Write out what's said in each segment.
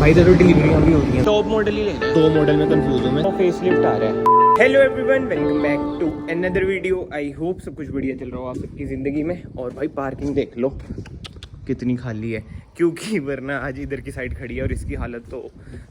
भाई इधर डिलीवरियां भी होती हैं। टॉप मॉडल ही लेना है, दो मॉडल में कंफ्यूज हूं मैं। तो फेसलिफ्ट आ रहा है। Hello everyone, welcome back to another video. I hope सब कुछ बढ़िया चल रहा हो आप सबकी ज़िंदगी में। और भाई पार्किंग देख लो कितनी खाली है, क्योंकि वरना आज इधर की साइड खड़ी है और इसकी हालत तो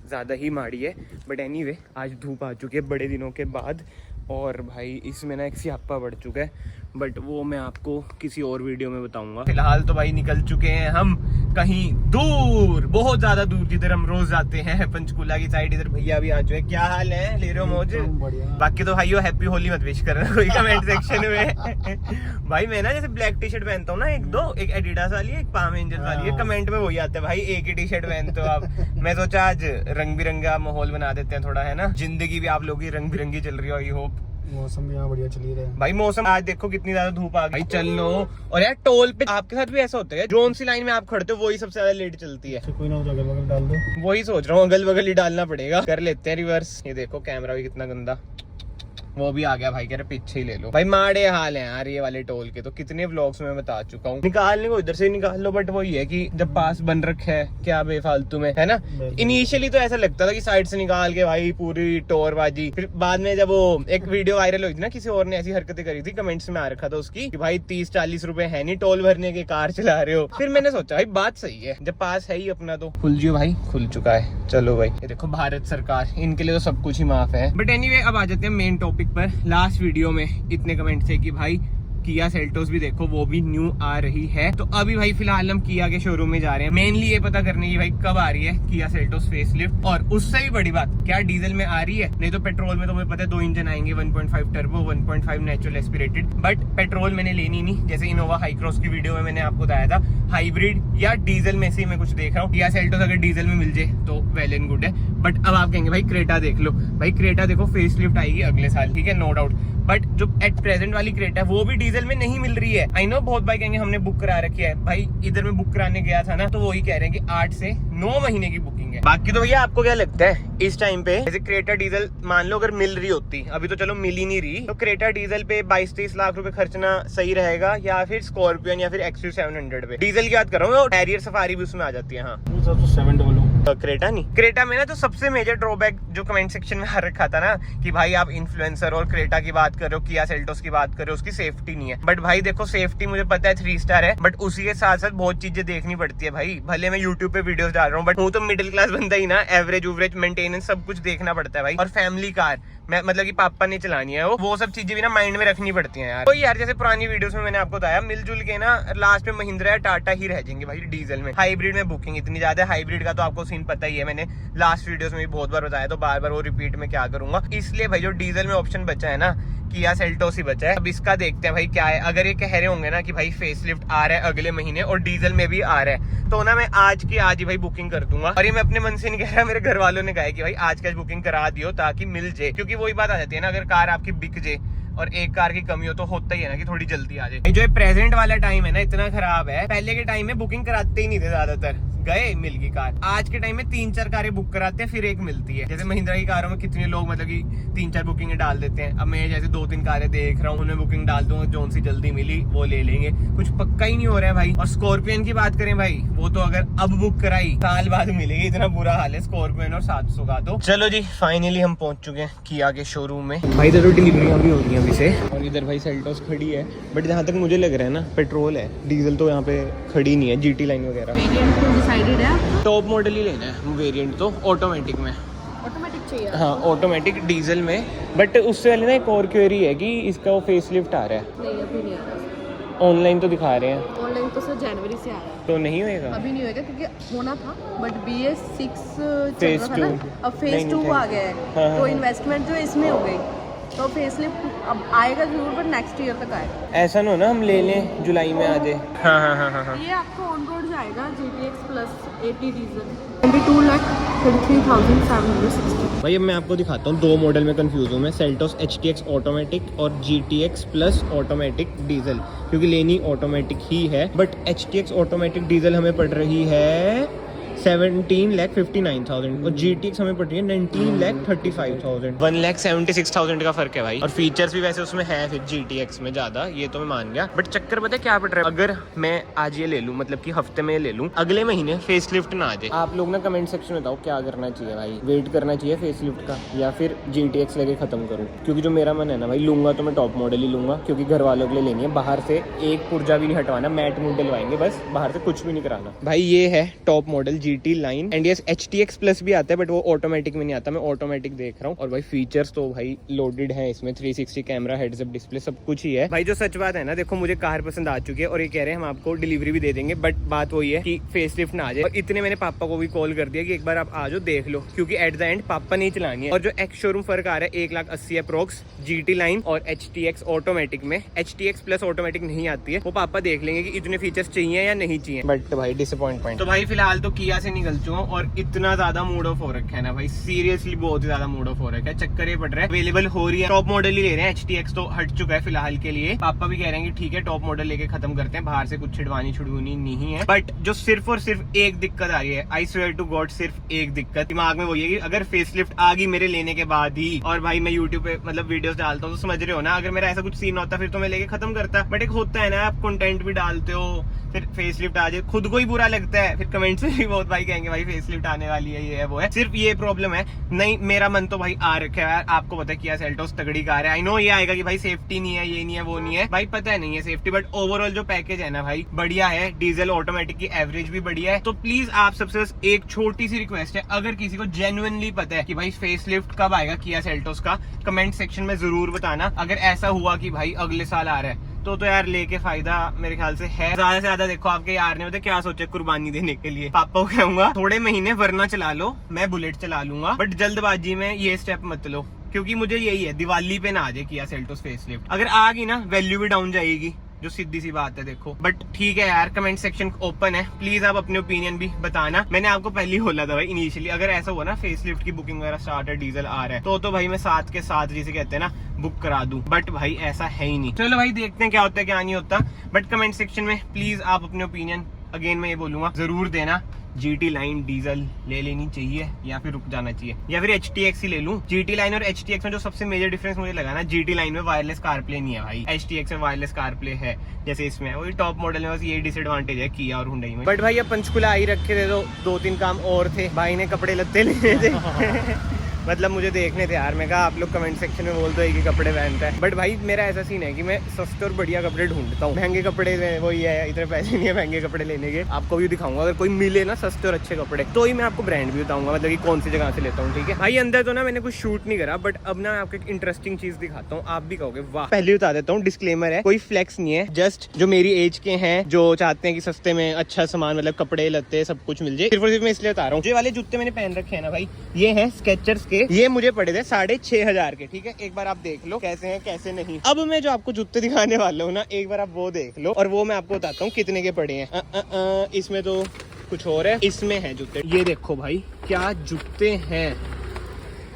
ज़्यादा ही माड़ी है। बट एनीवे आज धूप आ चुकी है बड़े दिनों के बाद, और भाई इसमें ना एक स्यापा बढ़ चुका है, बट वो मैं आपको किसी और वीडियो में बताऊंगा। फिलहाल तो भाई निकल चुके हैं हम कहीं दूर, बहुत ज्यादा दूर, जिधर हम रोज जाते हैं, पंचकूला की साइड। इधर भैया भी आ चुके हैं। क्या हाल है, ले रहे हो मौज? बाकी तो भाई हैप्पी होली मत विश करना कोई कमेंट सेक्शन में। भाई मैं ना जैसे ब्लैक टी शर्ट पहनता हूँ ना, एक एडिडास वाली है, एक पाम एंजल्स वाली है, कमेंट में वही आता है भाई एक ही टी शर्ट पहनते हो आप। मैं सोचा आज रंग बिरंगा माहौल बना देते हैं थोड़ा, है ना। जिंदगी भी आप लोगों की रंग बिरंगी चल रही हो। आई होप मौसम भी यहाँ बढ़िया चली रहा है भाई। मौसम आज देखो कितनी ज्यादा धूप आ गई। चल लो। और यार टोल पे आपके साथ भी ऐसा होता है, जोन सी लाइन में आप खड़ते हो वही सबसे ज्यादा लेट चलती है। कोई ना हो तो अगल बगल डाल दो। वही सोच रहा हूँ, अगल बगल ही डालना पड़ेगा। कर लेते हैं रिवर्स। ये देखो कैमरा भी कितना गंदा, वो भी आ गया भाई, कह रहे पीछे ही ले लो। भाई माड़े हाल है यार ये वाले टोल के, तो कितने व्लॉग्स में मैं बता चुका हूँ। निकालने को इधर से निकाल लो, बट वही है कि जब पास बन रखा है क्या बेफालतू में, है ना। इनिशियली तो ऐसा लगता था कि साइड से निकाल के भाई पूरी टोरबाजी, फिर बाद में जब वो एक वीडियो वायरल हुई थी ना, किसी और ने ऐसी हरकतें करी थी, कमेंट्स में आ रखा था उसकी कि भाई 30-40 रुपए है नहीं टोल भरने के, कार चला रहे हो। फिर मैंने सोचा भाई बात सही है, जब पास है ही अपना तो खुल जियो भाई, खुल चुका है। चलो भाई, ये देखो भारत सरकार, इनके लिए तो सब कुछ ही माफ है। बट एनीवे अब आ जाते हैं मेन टॉपिक पर। लास्ट वीडियो में इतने कमेंट थे कि भाई किया सेल्टोस भी देखो, वो भी न्यू आ रही है। तो अभी भाई फिलहाल हम किया के शोरूम में जा रहे हैं, मेनली ये पता करने की भाई कब आ रही है किया सेल्टोस फेसलिफ्ट। और उससे भी बड़ी बात, क्या डीजल में आ रही है? नहीं तो पेट्रोल में तो मुझे पता है 2 इंजन आएंगे, 1.5 turbo, 1.5 natural aspirated. But petrol मैंने लेनी नहीं, जैसे इनोवा हाई क्रॉस की वीडियो में मैंने आपको बताया था, हाइब्रिड या डीजल में से मैं कुछ देख रहा हूँ। किया सेल्टोस अगर डीजल में मिल जाए तो वेल एंड गुड है। बट अब आप कहेंगे भाई क्रेटा देख लो। भाई क्रेटा देखो फेसलिफ्ट आएगी अगले साल, ठीक है, नो डाउट। बट जो एट प्रेजेंट वाली क्रेटा है वो भी डीजल में नहीं मिल रही है। आई नो बहुत भाई कहेंगे हमने बुक करा रखी है। भाई इधर में बुक कराने गया था ना, तो वही कह रहे हैं कि 8 से 9 महीने की बुकिंग है। बाकी तो भैया आपको क्या लगता है इस टाइम पे, जैसे क्रेटा डीजल मान लो अगर मिल रही होती, अभी तो चलो मिल ही नहीं रही, तो क्रेटा डीजल पे 22-23 लाख रुपए खर्चना सही रहेगा, या फिर स्कॉर्पियन या फिर XUV 700 पे? डीजल की बात कर रहा हूँ, हैरियर सफारी भी उसमें आ जाती है। हाँ तो 700 क्रेटा नहीं। क्रेटा में ना जो सबसे मेजर ड्रॉबैक जो कमेंट सेक्शन में आ रखा था ना, कि भाई आप इन्फ्लुएंसर और क्रेटा की बात कर रहे हो, किया सेल्टोस की बात कर रहे हो, उसकी सेफ्टी नहीं है। बट भाई देखो सेफ्टी मुझे पता है 3 स्टार है, बट उसी के साथ साथ बहुत चीजें देखनी पड़ती है भाई। भले मैं यूट्यूब पे वीडियोस डाल रहा हूँ, बट हूँ तो मिडिल क्लास बंदा ही ना, एवरेज मेंटेनेंस सब कुछ देखना पड़ता है भाई। और फैमिली कार, मैं मतलब कि पापा ने चलानी है, वो सब चीजें भी ना माइंड में रखनी पड़ती हैं यार। तो यार जैसे पुरानी वीडियोस में मैंने आपको बताया, मिलजुल के ना लास्ट में महिंद्रा या टाटा ही रह जाएंगे भाई डीजल में। हाइब्रिड में बुकिंग इतनी ज्यादा है, हाइब्रिड का तो आपको सीन पता ही है, मैंने लास्ट वीडियोस में भी बहुत बार बताया, तो बार बार वो रिपीट में क्या करूंगा। इसलिए भाई जो डीजल में ऑप्शन बचा है ना, किया सेल्टोस ही बचा है। अब इसका देखते हैं भाई क्या है। अगर ये कह रहे होंगे ना कि भाई फेसलिफ्ट आ रहा है अगले महीने और डीजल में भी आ रहा है, तो ना मैं आज की आज ही भाई बुकिंग कर दूंगा। और ये मैं अपने मन से नहीं कह रहा, मेरे घर वालों ने कहा कि भाई आज का बुकिंग करा दियो ताकि मिल जाए। क्योंकि वही बात आ जाती है ना, अगर कार आपकी बिक जाए और एक कार की कमी हो तो होता ही है ना कि थोड़ी जल्दी आ जाए। जो प्रेजेंट वाला टाइम है ना इतना खराब है, पहले के टाइम में बुकिंग कराते ही नहीं थे, ज्यादातर गए मिल गई कार। आज के टाइम में 3-4 कारें बुक कराते हैं फिर एक मिलती है। जैसे महिंद्रा की कारों में कितने लोग मतलब कि 3-4 बुकिंग डाल देते हैं। अब मैं जैसे 2-3 कारें देख रहा हूँ, उनमें बुकिंग डाल दूंगा, जोन सी जल्दी मिली वो ले लेंगे, कुछ पक्का ही नहीं हो रहा है भाई। और स्कॉर्पियन की बात करें भाई, वो तो अगर अब बुक कराई साल बाद मिलेगी, इतना बुरा हाल है स्कॉर्पियन और 700 का। तो चलो जी फाइनली हम पहुंच चुके हैं किया के शोरूम में। भाई इधर डिलीवरियां भी हो रही हैं अभी से, और इधर भाई सेल्टोस खड़ी है। बट जहाँ तक मुझे लग रहा है ना पेट्रोल है, डीजल तो यहाँ पे खड़ी नहीं है। GT लाइन वगैरह टॉप मॉडल ही लेना है वेरिएंट, तो ऑटोमेटिक में, ऑटोमेटिक चाहिए। हाँ ऑटोमेटिक डीजल में। बट उससे पहले ना एक और क्वेरी है कि इसका वो फेसलिफ्ट आ रहा है। नहीं अभी नहीं आ रहा, ऑनलाइन तो दिखा रहे हैं, ऑनलाइन तो सर जनवरी से आ रहा है। तो नहीं होएगा अभी नहीं होएगा क्योंकि होना था, बट BS6 चल Phase रहा था ना, 2 अब फेज 2 आ गया है। हाँ, तो हाँ। इन्वेस्टमेंट जो इसमें हो गई, तो फेसलिफ्ट अब आएगा जरूर, बट नेक्स्ट ईयर तक आएगा। ऐसा ना हो ना हम ले लें जुलाई में आ जाए। हाँ हाँ हाँ हाँ हाँ। ये आपको ऑन रोड जाएगा GTX प्लस 80 डीजल 22,33,760। भाई अब मैं आपको दिखाता हूँ, 2 मॉडल में कंफ्यूज हूँ मैं, सेल्टोस HTX ऑटोमेटिक और GTX प्लस ऑटोमेटिक डीजल, क्योंकि लेनी ऑटोमेटिक ही है। बट HTX ऑटोमेटिक डीजल हमें पड़ रही है 17,59,000 और GTX हमें पड़ रही है 19,35,000। 1,76,000 का फर्क है भाई। और फीचर्स भी वैसे उसमें है फिर GTX में ज्यादा, ये तो मैं मान गया। बट चक्कर पता है क्या पड़ रहा है, अगर मैं आज ये ले लूं, मतलब कि हफ्ते में ले लूं, अगले महीने फेसलिफ्ट ना आ जाए, आप लोग ना कमेंट सेक्शन में बताओ क्या करना चाहिए भाई। वेट करना चाहिए फेसलिफ्ट का या फिर GTX लेके खत्म करूं? क्योंकि जो मेरा मन है ना भाई, लूंगा तो मैं टॉप मॉडल ही लूंगा, क्योंकि घर वालों के लिए लेनी है। बाहर से एक पुर्जा भी नहीं हटवाना, मैट मूड डलवाएंगे बस, बाहर से कुछ भी नहीं कराना भाई। ये है top model GT line and yes HTX plus भी आता है, बट वो ऑटोमेटिक में नहीं आता, मैं ऑटोमेटिक देख रहा हूँ। और भाई फीचर्स तो भाई लोडेड है इसमें, 360 कैमरा, हेड्स अप डिस्प्ले, सब कुछ ही है भाई। जो सच बात है ना, देखो मुझे कार पसंद आ चुकी है और ये कह रहे हैं हम आपको डिलीवरी भी दे देंगे, बट बात वही है कि फेसलिफ्ट ना आ जाए। और इतने मैंने पापा को भी कॉल कर दिया कि एक बार आप आ जाओ देख लो, क्योंकि एट द एंड पापा नहीं चलानी है। और जो एक्स शोरूम फर्क आ रहा है 1,80,000 अप्रोक्स GT लाइन और HTX ऑटोमेटिक में, HTX प्लस ऑटोमेटिक नहीं आती है, वो पापा देख लेंगे कि इतने फीचर्स चाहिए या नहीं चाहिए। बट भाई डिसअपॉइंटमेंट। तो भाई फिलहाल तो किया से निकल चुका हूँ और इतना ज्यादा मूड ऑफ हो रखा है ना भाई, सीरियसली बहुत ही ज्यादा मूड ऑफ हो रखा है। चक्कर ये पड़ रहा है, अवेलेबल हो रही है, टॉप मॉडल ही ले रहे हैं। HTX तो हट चुका है फिलहाल के लिए। पापा भी कह रहे हैं कि ठीक है टॉप मॉडल लेके खत्म करते हैं, बाहर से कुछ छिड़वानी नहीं है। बट जो सिर्फ और सिर्फ एक दिक्कत आ रही है, आई स्वेयर टू गॉड, सिर्फ एक दिक्कत दिमाग में वही है कि अगर फेसलिफ्ट आ गई मेरे लेने के बाद ही, और भाई मैं यूट्यूब पे मतलब वीडियोस डालता हूँ तो समझ रहे हो ना, अगर मेरा ऐसा कुछ सीन होता फिर तो मैं लेके खत्म करता। बट एक होता है ना, आप कंटेंट भी डालते हो, फिर फेसलिफ्ट आ जाए, खुद को ही बुरा लगता है। फिर कमेंट्स में भी बहुत भाई कहेंगे भाई फेसलिफ्ट आने वाली है, ये है वो है। सिर्फ ये प्रॉब्लम है। नहीं, मेरा मन तो भाई आ रखा है, आपको पता है किया सेल्टोस तगड़ी कार है। आई नो ये आएगा कि भाई सेफ्टी नहीं है, ये नहीं है, वो नहीं है, भाई पता है नहीं है सेफ्टी, बट ओवरऑल जो पैकेज है ना भाई बढ़िया है। डीजल ऑटोमेटिक की एवरेज भी बढ़िया है। तो प्लीज आप सबसे बस एक छोटी सी रिक्वेस्ट है, अगर किसी को जेन्युइनली पता है कि भाई फेसलिफ्ट कब आएगा किया सेल्टोस का, कमेंट सेक्शन में जरूर बताना। अगर ऐसा हुआ कि भाई अगले साल आ रहा है तो यार लेके फायदा मेरे ख्याल से है। ज्यादा से ज्यादा देखो आपके यार ने होते क्या सोचे कुर्बानी देने के लिए। पापा को कहूंगा थोड़े महीने वरना चला लो, मैं बुलेट चला लूंगा, बट जल्दबाजी में ये स्टेप मत लो, क्योंकि मुझे यही है दिवाली पे ना आ जाए किया सेल्टोस फेसलिफ्ट। अगर आ गई ना वैल्यू भी डाउन जाएगी, जो सीधी सी बात है देखो। बट ठीक है यार, कमेंट सेक्शन ओपन है, प्लीज आप अपने ओपिनियन भी बताना। मैंने आपको पहले ही बोला था भाई इनिशियली, अगर ऐसा हुआ ना फेसलिफ्ट की बुकिंग वगैरह स्टार्ट है, डीजल आ रहा है तो भाई मैं साथ के साथ जिसे कहते हैं ना बुक करा दूं, बट भाई ऐसा है ही नहीं। चलो भाई देखते हैं क्या होता है क्या नहीं होता, बट कमेंट सेक्शन में प्लीज आप अपने ओपिनियन अगेन मैं ये बोलूंगा जरूर देना। GT लाइन डीजल ले लेनी चाहिए या फिर रुक जाना चाहिए, या फिर HTX ही ले लूं। GT लाइन और HTX में जो सबसे मेजर डिफरेंस मुझे लगा ना, GT लाइन में वायरलेस कारप्ले नहीं है भाई, HTX में वायरलेस कारप्ले है जैसे इसमें। वही टॉप मॉडल में बस ये डिसएडवांटेज है किया और हुंडई में। बट भाई अब पंचकुला आई रखे थे तो 2-3 काम और थे, भाई ने कपड़े लत्ते लिए थे मतलब मुझे देखने थे यार, मैं कहा आप लोग कमेंट सेक्शन में बोल दो एक ही कपड़े पहनता है। बट भाई मेरा ऐसा सीन है कि मैं सस्ते और बढ़िया कपड़े ढूंढता हूँ, महंगे कपड़े वही है, इतने पैसे नहीं है महंगे कपड़े लेने के। आपको भी दिखाऊंगा अगर कोई मिले ना सस्ते और अच्छे कपड़े, तो ही मैं आपको ब्रांड भी बताऊंगा, मतलब कि कौन सी जगह से लेता हूँ। ठीक है भाई, अंदर तो ना मैंने कुछ शूट नहीं करा, बट अब ना मैं आपको एक इंटरेस्टिंग चीज दिखाता हूँ, आप भी कहोगे वाह। पहले बता देता हूँ, डिस्क्लेमर है, कोई फ्लेक्स नहीं है, जस्ट जो मेरी एज के हैं जो चाहते हैं कि सस्ते में अच्छा सामान, मतलब कपड़े लत्ते सब कुछ मिल जाए, सिर्फ और सिर्फ मैं इसलिए बता रहा हूँ। जो वाले जूते मैंने पहन रखे हैं ना भाई, ये है स्केचर्स के, ये मुझे पड़े 6,500 के। ठीक है, एक बार आप देख लो कैसे हैं कैसे नहीं। अब मैं जो आपको जूते दिखाने वाला हूँ ना, एक बार आप वो देख लो और वो मैं आपको बताता हूँ कितने के पड़े हैं। इसमें तो कुछ और है, इसमें है जूते, ये देखो भाई क्या जूते हैं,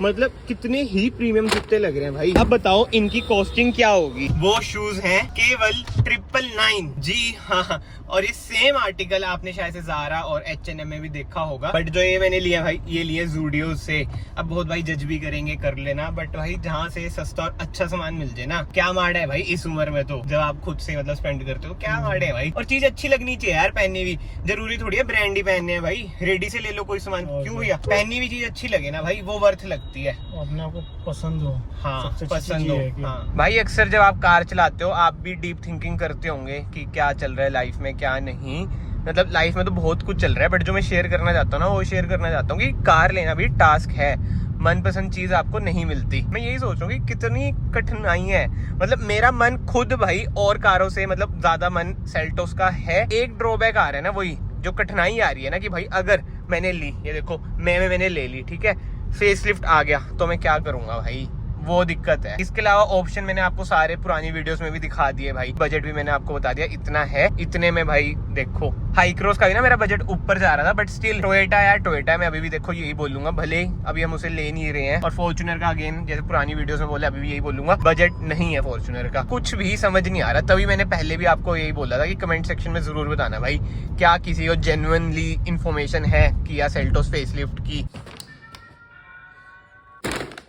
मतलब कितने ही प्रीमियम जूते लग रहे हैं भाई। अब बताओ इनकी कॉस्टिंग क्या होगी। वो शूज हैं केवल 999। जी हाँ, और ये सेम आर्टिकल आपने शायद से ज़ारा और H&M में भी देखा होगा, बट जो ये मैंने लिया भाई, ये लिए ज़ूडियो से। अब बहुत भाई जज भी करेंगे, कर लेना, बट भाई जहाँ से सस्ता और अच्छा सामान मिल जाए ना, क्या माड़ है भाई इस उम्र में, तो जब आप खुद से मतलब स्पेंड करते हो, क्या माड़ है भाई। और चीज अच्छी लगनी चाहिए यार, पहननी भी जरूरी थोड़ी है ब्रांड ही पहनने है भाई, रेडी से ले लो कोई सामान, क्यों भैया, पहननी भी चीज अच्छी लगे ना भाई, वो वर्थ लगती है, अपने आपको पसंद हो। हाँ पसंद हो। हाँ भाई, अक्सर जब आप कार चलाते हो आप भी डीप थिंकिंग करते होंगे कि क्या चल रहा है लाइफ में क्या नहीं। मतलब लाइफ में तो बहुत कुछ चल रहा है, बट जो मैं शेयर करना चाहता हूँ ना, वो शेयर करना चाहता हूँ कि कार लेना भी टास्क है, मनपसंद चीज आपको नहीं मिलती। मैं यही सोच रहा हूँ कि कितनी कठिनाई है, मतलब मेरा मन खुद भाई और कारों से मतलब ज्यादा मन सेल्टोस का है। एक ड्रॉबैक आ रहा है ना, वही जो कठिनाई आ रही है ना कि भाई अगर मैंने ली, ये देखो मैंने ले ली, ठीक है, फेसलिफ्ट आ गया तो मैं क्या करूंगा भाई, वो दिक्कत है। इसके अलावा ऑप्शन मैंने आपको सारे पुरानी वीडियोस में भी दिखा दिए भाई, बजट भी मैंने आपको बता दिया इतना है, इतने में भाई देखो। हाई क्रॉस का भी ना मेरा बजट ऊपर जा रहा था, बट स्टिल टोयोटा यार टोयोटा मैं अभी भी देखो यही बोलूंगा, भले अभी हम उसे ले नहीं रहे हैं। और फॉर्च्यूनर का अगेन जैसे पुरानी वीडियोस में बोले अभी भी यही बोलूंगा, बजट नहीं है फॉर्च्यूनर का, कुछ भी समझ नहीं आ रहा। तभी मैंने पहले भी आपको यही बोला था कि कमेंट सेक्शन में जरूर बताना भाई क्या किसी को जेन्युइनली इंफॉर्मेशन है किया सेल्टोस फेसलिफ्ट की।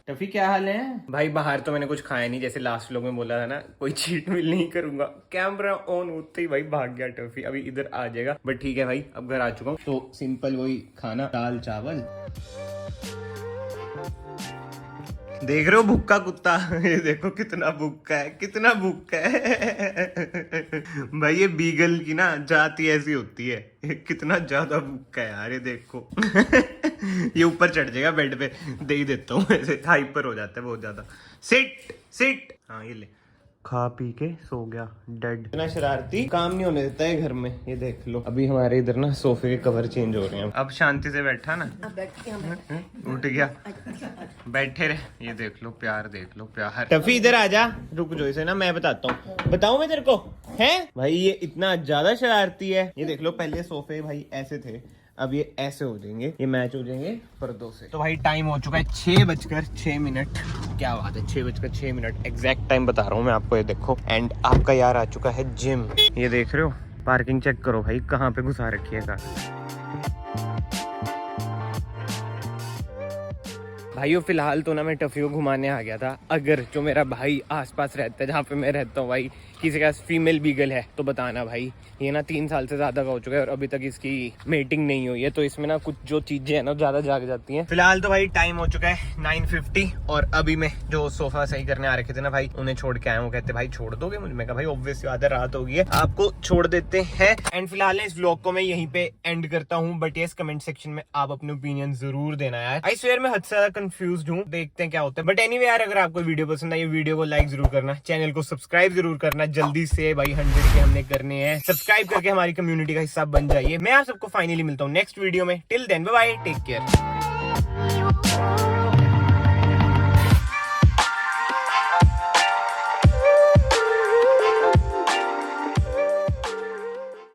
टफी क्या हाल है भाई? बाहर तो मैंने कुछ खाया नहीं, जैसे लास्ट व्लॉग में बोला था ना कोई चीट मिल नहीं करूंगा। कैमरा ऑन होते ही भाई भाग गया टफी, अभी इधर आ जाएगा। बट ठीक है भाई, अब घर आ चुका हूँ तो सिंपल वही खाना, दाल चावल। देख रहे हो भूखा कुत्ता, ये देखो कितना भूखा है, कितना भूखा है। भाई ये बीगल की ना जाति ऐसी होती है, कितना ज्यादा भूखा है यार, ये देखो। ये ऊपर चढ़ जाएगा बेड पे, दे ही देता हूँ, ऐसे हाइपर हो जाता है बहुत ज्यादा। सिट सिट, हाँ ये ले, खा पी के सो गया डेड। इतना शरारती, काम नहीं होने देता है घर में, ये देख लो। अभी हमारे इधर ना सोफे के कवर चेंज हो रहे हैं, अब शांति से बैठा ना, उठ गया, बैठे रहे। ये देख लो प्यार, देख लो प्यार। टफी इधर आ जा, रुक जो, इसे ना मैं बताता हूँ, बताऊँ मैं तेरे को है भाई, ये इतना ज्यादा शरारती है। ये देख लो, पहले सोफे भाई ऐसे थे, अब ये ऐसे हो जाएंगे, ये मैच हो जाएंगे पर्दों से। तो भाई टाइम हो चुका है 6:06। क्या बात है, 6:06 एग्जैक्ट टाइम बता रहा हूँ मैं आपको, ये देखो। एंड आपका यार आ चुका है जिम, ये देख रहे हो। पार्किंग चेक करो भाई कहाँ पे घुसा रखी है कार। भाइयों फिलहाल तो ना मैं टफी को घुमाने आ गया था। अगर जो मेरा भाई आसपास रहता है जहाँ पे मैं रहता हूँ भाई, किसी का फीमेल बीगल है तो बताना भाई। ये ना 3 साल से ज्यादा का हो चुका है और अभी तक इसकी मेटिंग नहीं हुई है, तो इसमें ना कुछ जो चीजें है ना ज्यादा जाग जाती हैं। फिलहाल तो भाई टाइम हो चुका है 9:50 और अभी मैं जो सोफा सही करने आ रखे थे ना भाई, उन्हें छोड़ के आया हूँ। कहते भाई छोड़ दोगे मुझे? मैं कहा भाई ऑब्वियसली आधा रात हो गई है, आपको छोड़ देते हैं। एंड फिलहाल इस व्लॉग को मैं यहीं पे एंड करता हूँ। बट ये कमेंट सेक्शन में आप अपने ओपिनियन जरूर देना यार। आई स्वेयर मैं हद से ज्यादा कंफ्यूज हूँ, देखते हैं क्या होता है। बट एनीवे यार, अगर आपको वीडियो पसंद आई, वीडियो को लाइक जरूर करना, चैनल को सब्सक्राइब जरूर करना। जल्दी से भाई 100 के हमने करने हैं, सब्सक्राइब करके हमारी कम्युनिटी का हिस्सा बन जाइए। मैं आप सबको फाइनली मिलता हूँ नेक्स्ट वीडियो में। Till then bye bye, take care.